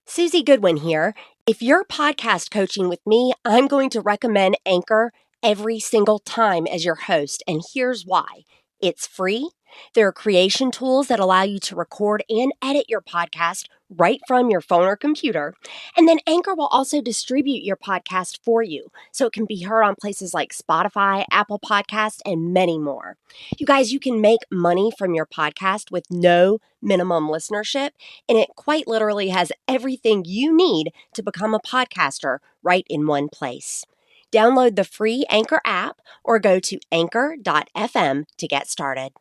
Susie Goodwin here. If you're podcast coaching with me, I'm going to recommend Anchor every single time as your host, and here's why. It's free. There are creation tools that allow you to record and edit your podcast right from your phone or computer. And then Anchor will also distribute your podcast for you, so it can be heard on places like Spotify, Apple Podcasts, and many more. You guys, you can make money from your podcast with no minimum listenership, and it quite literally has everything you need to become a podcaster right in one place. Download the free Anchor app or go to anchor.fm to get started.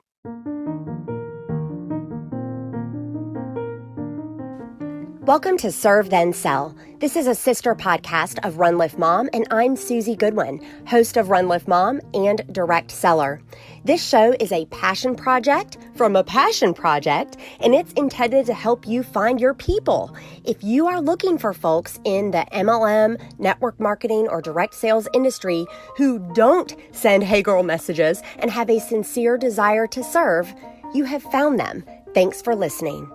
Welcome to Serve Then Sell. This is a sister podcast of Run Lift Mom, and I'm Susie Goodwin, host of Run Lift Mom and direct seller. This show is a passion project from a passion project, and it's intended to help you find your people. If you are looking for folks in the MLM, network marketing, or direct sales industry who don't send hey girl messages and have a sincere desire to serve, you have found them. Thanks for listening.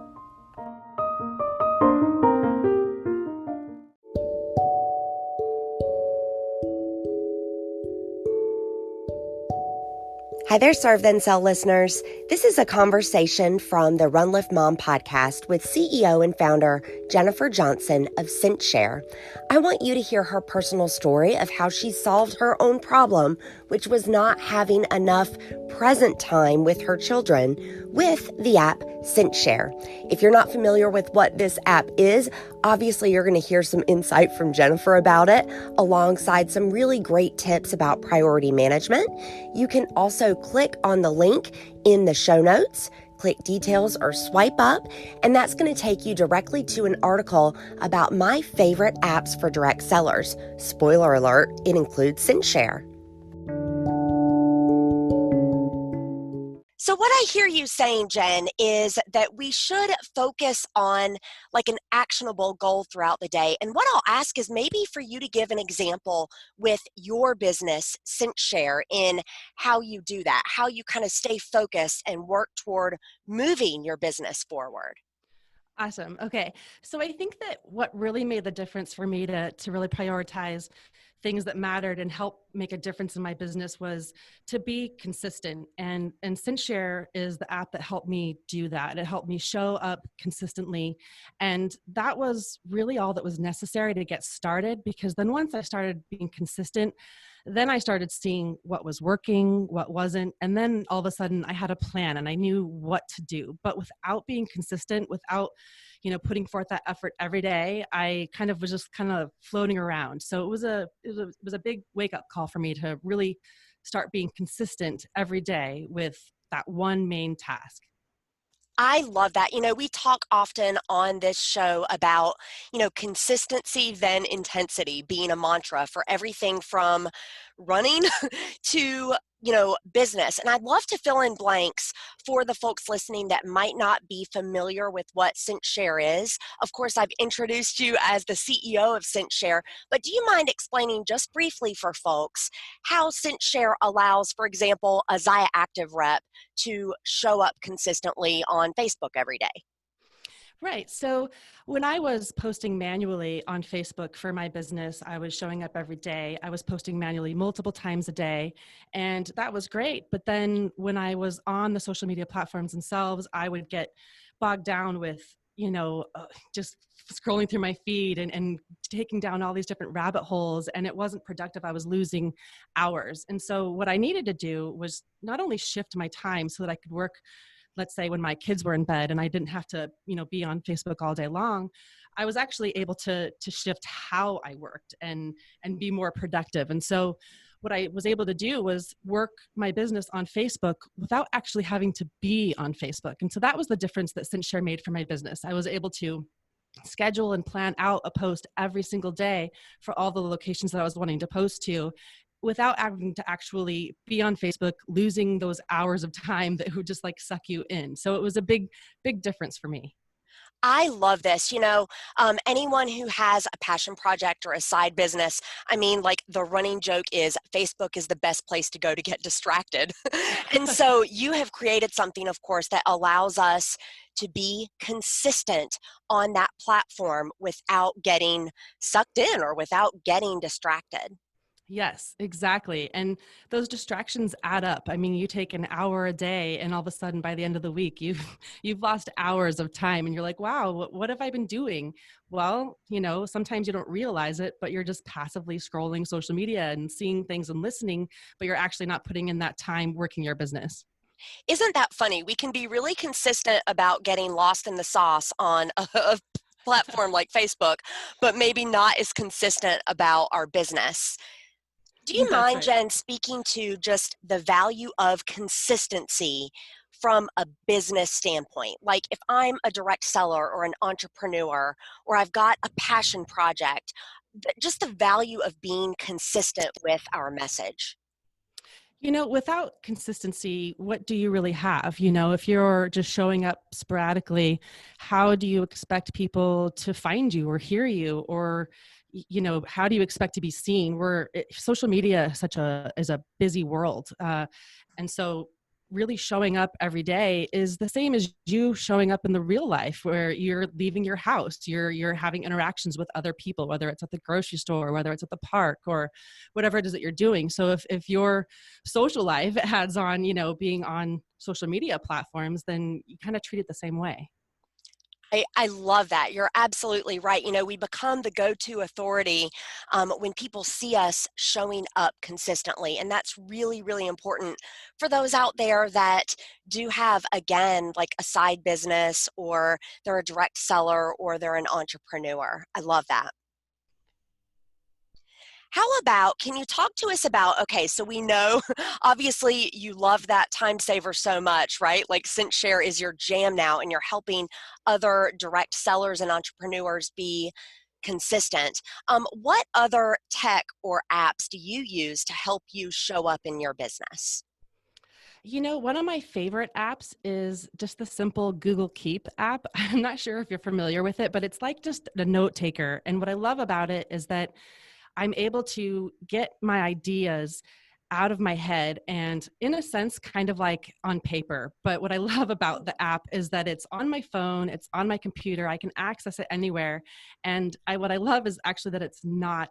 Hi there, Serve Then Sell listeners. This is a conversation from the Run Lift Mom podcast with CEO and founder Jennifer Johnson of CinchShare. I want you to hear her personal story of how she solved her own problem, which was not having enough present time with her children, with the app CinchShare. If you're not familiar with what this app is, obviously you're going to hear some insight from Jennifer about it, alongside some really great tips about priority management. You can also click on the link in the show notes, click details or swipe up, and that's going to take you directly to an article about my favorite apps for direct sellers. Spoiler alert, it includes CinchShare. So what I hear you saying, Jen, is that we should focus on like an actionable goal throughout the day. And what I'll ask is maybe for you to give an example with your business, CinchShare, in how you do that, how you kind of stay focused and work toward moving your business forward. Awesome. Okay. So I think that what really made the difference for me to really prioritize things that mattered and help make a difference in my business was to be consistent. And CinchShare is the app that helped me do that. It helped me show up consistently. And that was really all that was necessary to get started, because then once I started being consistent, then I started seeing what was working, what wasn't. And then all of a sudden I had a plan and I knew what to do. But without being consistent, without putting forth that effort every day, I kind of was just kind of floating around. So it was a big wake up call for me to really start being consistent every day with that one main task. I love that. We talk often on this show about, consistency, then intensity being a mantra for everything from running to, business. And I'd love to fill in blanks for the folks listening that might not be familiar with what CinchShare is. Of course, I've introduced you as the CEO of CinchShare, but do you mind explaining just briefly for folks how CinchShare allows, for example, a Zaya Active rep to show up consistently on Facebook every day? Right. So when I was posting manually on Facebook for my business, I was showing up every day. I was posting manually multiple times a day, and that was great. But then when I was on the social media platforms themselves, I would get bogged down with, just scrolling through my feed and taking down all these different rabbit holes, and it wasn't productive. I was losing hours. And so what I needed to do was not only shift my time so that I could work, let's say when my kids were in bed and I didn't have to, be on Facebook all day long, I was actually able to shift how I worked and be more productive. And so what I was able to do was work my business on Facebook without actually having to be on Facebook. And so that was the difference that CinchShare made for my business. I was able to schedule and plan out a post every single day for all the locations that I was wanting to post to, without having to actually be on Facebook, losing those hours of time that would just like suck you in. So it was a big difference for me. I love this. Anyone who has a passion project or a side business, I mean, like the running joke is Facebook is the best place to go to get distracted. And so you have created something, of course, that allows us to be consistent on that platform without getting sucked in or without getting distracted. Yes, exactly. And those distractions add up. I mean, you take an hour a day and all of a sudden by the end of the week, you've you've lost hours of time and you're like, "Wow, what have I been doing?" Well, sometimes you don't realize it, but you're just passively scrolling social media and seeing things and listening, but you're actually not putting in that time working your business. Isn't that funny? We can be really consistent about getting lost in the sauce on a platform like Facebook, but maybe not as consistent about our business. Do you That's mind, right. Jen, speaking to just the value of consistency from a business standpoint? Like if I'm a direct seller or an entrepreneur, or I've got a passion project, just the value of being consistent with our message. Without consistency, what do you really have? If you're just showing up sporadically, how do you expect people to find you or hear you? Or, how do you expect to be seen? Social media is a busy world. And so really showing up every day is the same as you showing up in the real life where you're leaving your house, you're having interactions with other people, whether it's at the grocery store, whether it's at the park or whatever it is that you're doing. So if your social life adds on, being on social media platforms, then you kind of treat it the same way. I love that. You're absolutely right. We become the go to authority when people see us showing up consistently. And that's really, really important for those out there that do have, again, like a side business or they're a direct seller or they're an entrepreneur. I love that. How about, can you talk to us about, okay, so we know obviously you love that time saver so much, right? Like CinchShare is your jam now and you're helping other direct sellers and entrepreneurs be consistent. What other tech or apps do you use to help you show up in your business? One of my favorite apps is just the simple Google Keep app. I'm not sure if you're familiar with it, but it's like just a note taker. And what I love about it is that I'm able to get my ideas out of my head and, in a sense, kind of like on paper. But what I love about the app is that it's on my phone, it's on my computer, I can access it anywhere. And what I love is actually that it's not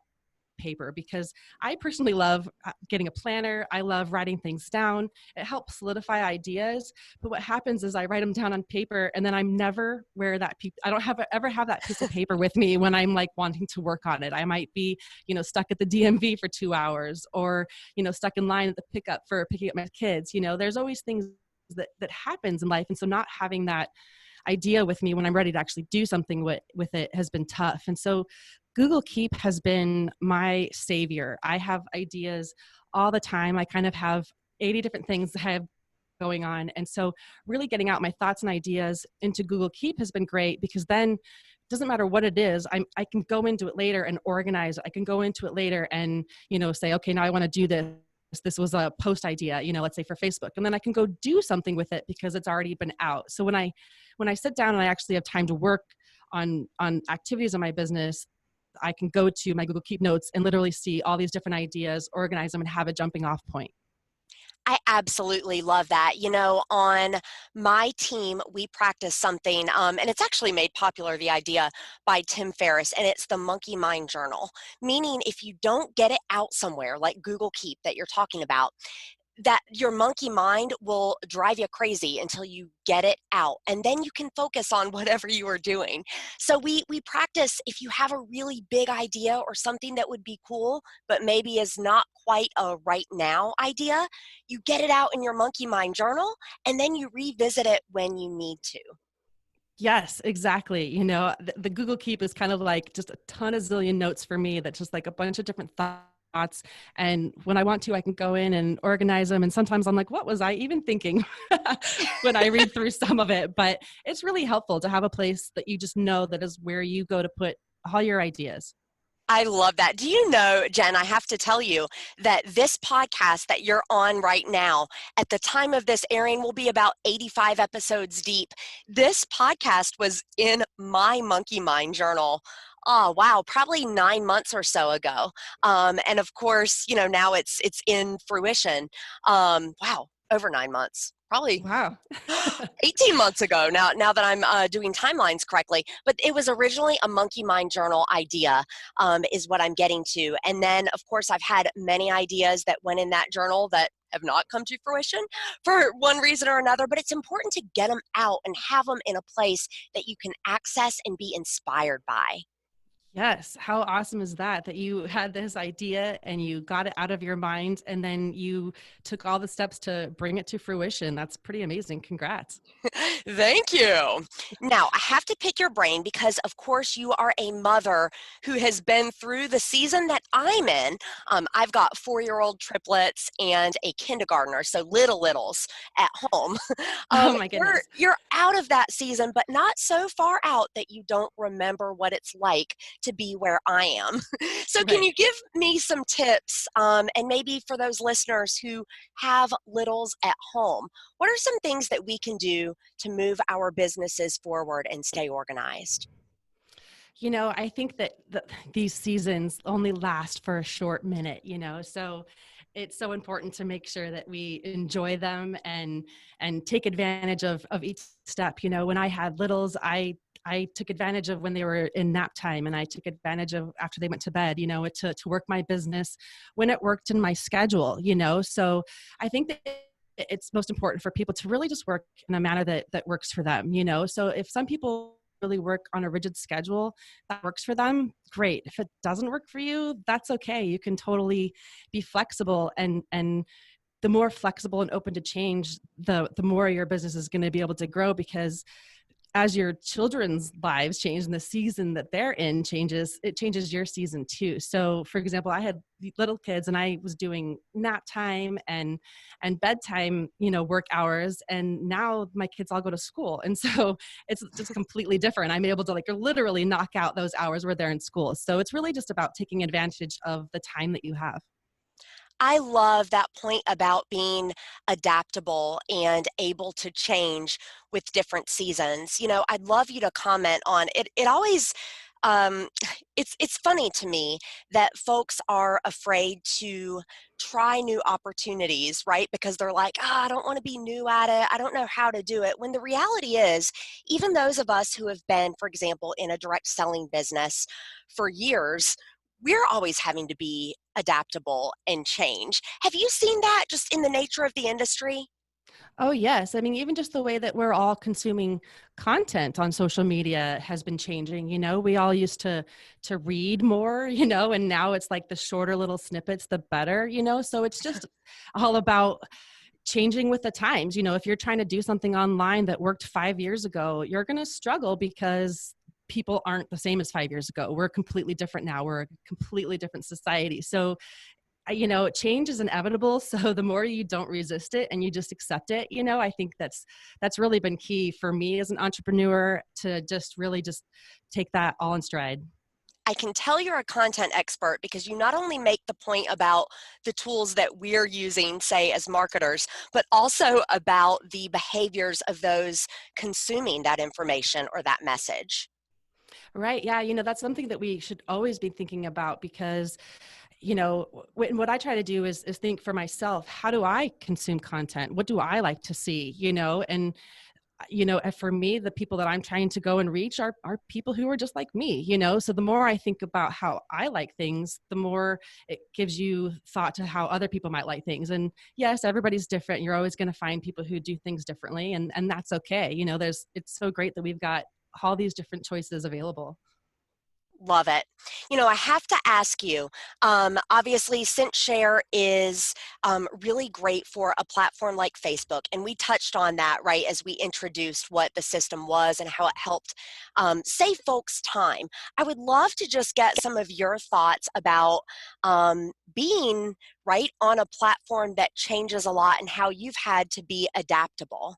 paper, because I personally love getting a planner. I love writing things down. It helps solidify ideas. But what happens is I write them down on paper and then I'm never where I don't ever have that piece of paper with me when I'm like wanting to work on it. I might be, stuck at the DMV for 2 hours or, stuck in line at the pickup for picking up my kids. There's always things that happens in life. And so not having that idea with me when I'm ready to actually do something with it has been tough. And so Google Keep has been my savior. I have ideas all the time. I kind of have 80 different things that I have going on. And so really getting out my thoughts and ideas into Google Keep has been great, because then it doesn't matter what it is. I can go into it later and organize. I can go into it later and, say, okay, now I want to do this. This was a post idea, let's say for Facebook, and then I can go do something with it because it's already been out. So when I sit down and I actually have time to work on activities in my business, I can go to my Google Keep notes and literally see all these different ideas, organize them, and have a jumping off point. I absolutely love that. On my team, we practice something, and it's actually made popular, the idea, by Tim Ferriss, and it's the Monkey Mind Journal. Meaning, if you don't get it out somewhere, like Google Keep that you're talking about, that your monkey mind will drive you crazy until you get it out, and then you can focus on whatever you are doing. So we practice, if you have a really big idea or something that would be cool but maybe is not quite a right now idea, you get it out in your monkey mind journal and then you revisit it when you need to. Yes, exactly. The Google Keep is kind of like just a ton of zillion notes for me. That's just like a bunch of different thoughts. And when I want to, I can go in and organize them. And sometimes I'm like, what was I even thinking when I read through some of it? But it's really helpful to have a place that you just know that is where you go to put all your ideas. I love that. Do you know, Jen, I have to tell you that this podcast that you're on right now, at the time of this airing, will be about 85 episodes deep. This podcast was in my Monkey Mind journal. Oh, wow, probably 9 months or so ago. And of course, now it's in fruition. Wow, over 9 months. Probably Wow. 18 months ago now that I'm doing timelines correctly. But it was originally a Monkey Mind Journal idea, is what I'm getting to. And then, of course, I've had many ideas that went in that journal that have not come to fruition for one reason or another. But it's important to get them out and have them in a place that you can access and be inspired by. Yes. How awesome is that? That you had this idea and you got it out of your mind and then you took all the steps to bring it to fruition. That's pretty amazing. Congrats. Thank you. Now, I have to pick your brain because, of course, you are a mother who has been through the season that I'm in. I've got 4-year-old triplets and a kindergartner, so littles at home. Oh my You're goodness. you're out of that season, but not so far out that you don't remember what it's like to be where I am. So, can Right. you give me some tips, and maybe for those listeners who have littles at home? What are some things that we can do to move our businesses forward and stay organized? I think that these seasons only last for a short minute, so it's so important to make sure that we enjoy them and take advantage of each step. When I had littles, I took advantage of when they were in nap time and I took advantage of after they went to bed, to work my business when it worked in my schedule, so I think that it's most important for people to really just work in a manner that works for them, so if some people really work on a rigid schedule that works for them, great. If it doesn't work for you, that's okay. You can totally be flexible, and the more flexible and open to change, the more your business is going to be able to grow, because as your children's lives change and the season that they're in changes, it changes your season too. So for example, I had little kids and I was doing nap time and bedtime, work hours, and now my kids all go to school. And so it's just completely different. I'm able to literally knock out those hours where they're in school. So it's really just about taking advantage of the time that you have. I love that point about being adaptable and able to change with different seasons. I'd love you to comment on it. It always um, it's funny to me that folks are afraid to try new opportunities, right? Because they're like, I don't want to be new at it. I don't know how to do it. When the reality is, even those of us who have been, for example, in a direct selling business for years, we're always having to be adaptable and change. Have you seen that just in the nature of the industry? Oh, yes. I mean, even just the way that we're all consuming content on social media has been changing. We all used to read more, and now it's like the shorter little snippets, the better, so it's just all about changing with the times. If you're trying to do something online that worked 5 years ago, you're going to struggle because people aren't the same as 5 years ago. We're completely different now. We're a completely different society. So change is inevitable. So the more you don't resist it and you just accept it, I think that's really been key for me as an entrepreneur, to just really just take that all in stride. I can tell you're a content expert because you not only make the point about the tools that we're using, say, as marketers, but also about the behaviors of those consuming that information or that message. Right. Yeah. That's something that we should always be thinking about, because what I try to do is think for myself, how do I consume content? What do I like to see? And for me, the people that I'm trying to go and reach are people who are just like me, so the more I think about how I like things, the more it gives you thought to how other people might like things. And yes, everybody's different. You're always going to find people who do things differently, and that's okay. It's so great that we've got all these different choices available. Love it. I have to ask you, obviously, CinchShare is really great for a platform like Facebook. And we touched on that, right, as we introduced what the system was and how it helped save folks time. I would love to just get some of your thoughts about being right on a platform that changes a lot and how you've had to be adaptable.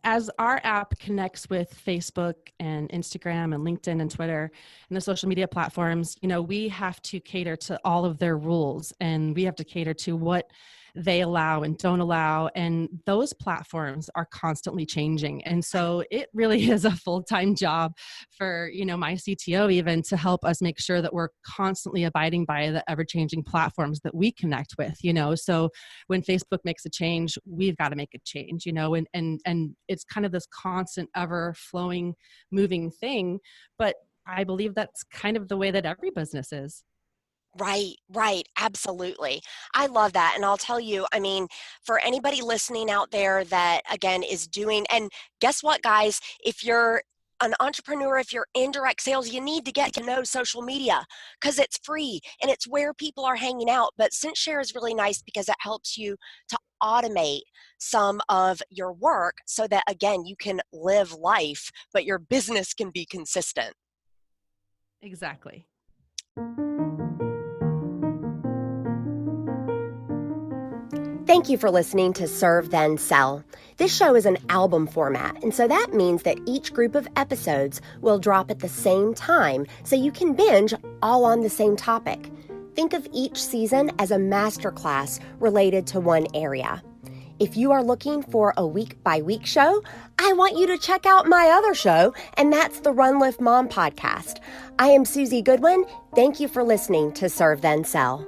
As our app connects with Facebook and Instagram and LinkedIn and Twitter and the social media platforms, we have to cater to all of their rules, and we have to cater to what they allow and don't allow. And those platforms are constantly changing. And so it really is a full-time job for, my CTO even to help us make sure that we're constantly abiding by the ever-changing platforms that we connect with, So when Facebook makes a change, we've got to make a change, and it's kind of this constant, ever flowing, moving thing. But I believe that's kind of the way that every business is. Right, right. Absolutely. I love that. And I'll tell you, for anybody listening out there that, again, is doing, and guess what, guys? If you're an entrepreneur, if you're in direct sales, you need to get to know social media because it's free and it's where people are hanging out. But CinchShare is really nice because it helps you to automate some of your work so that, again, you can live life, but your business can be consistent. Exactly. Thank you for listening to Serve Then Sell. This show is an album format, and so that means that each group of episodes will drop at the same time so you can binge all on the same topic. Think of each season as a masterclass related to one area. If you are looking for a week-by-week show, I want you to check out my other show, and that's the Run Lift Mom podcast. I am Susie Goodwin. Thank you for listening to Serve Then Sell.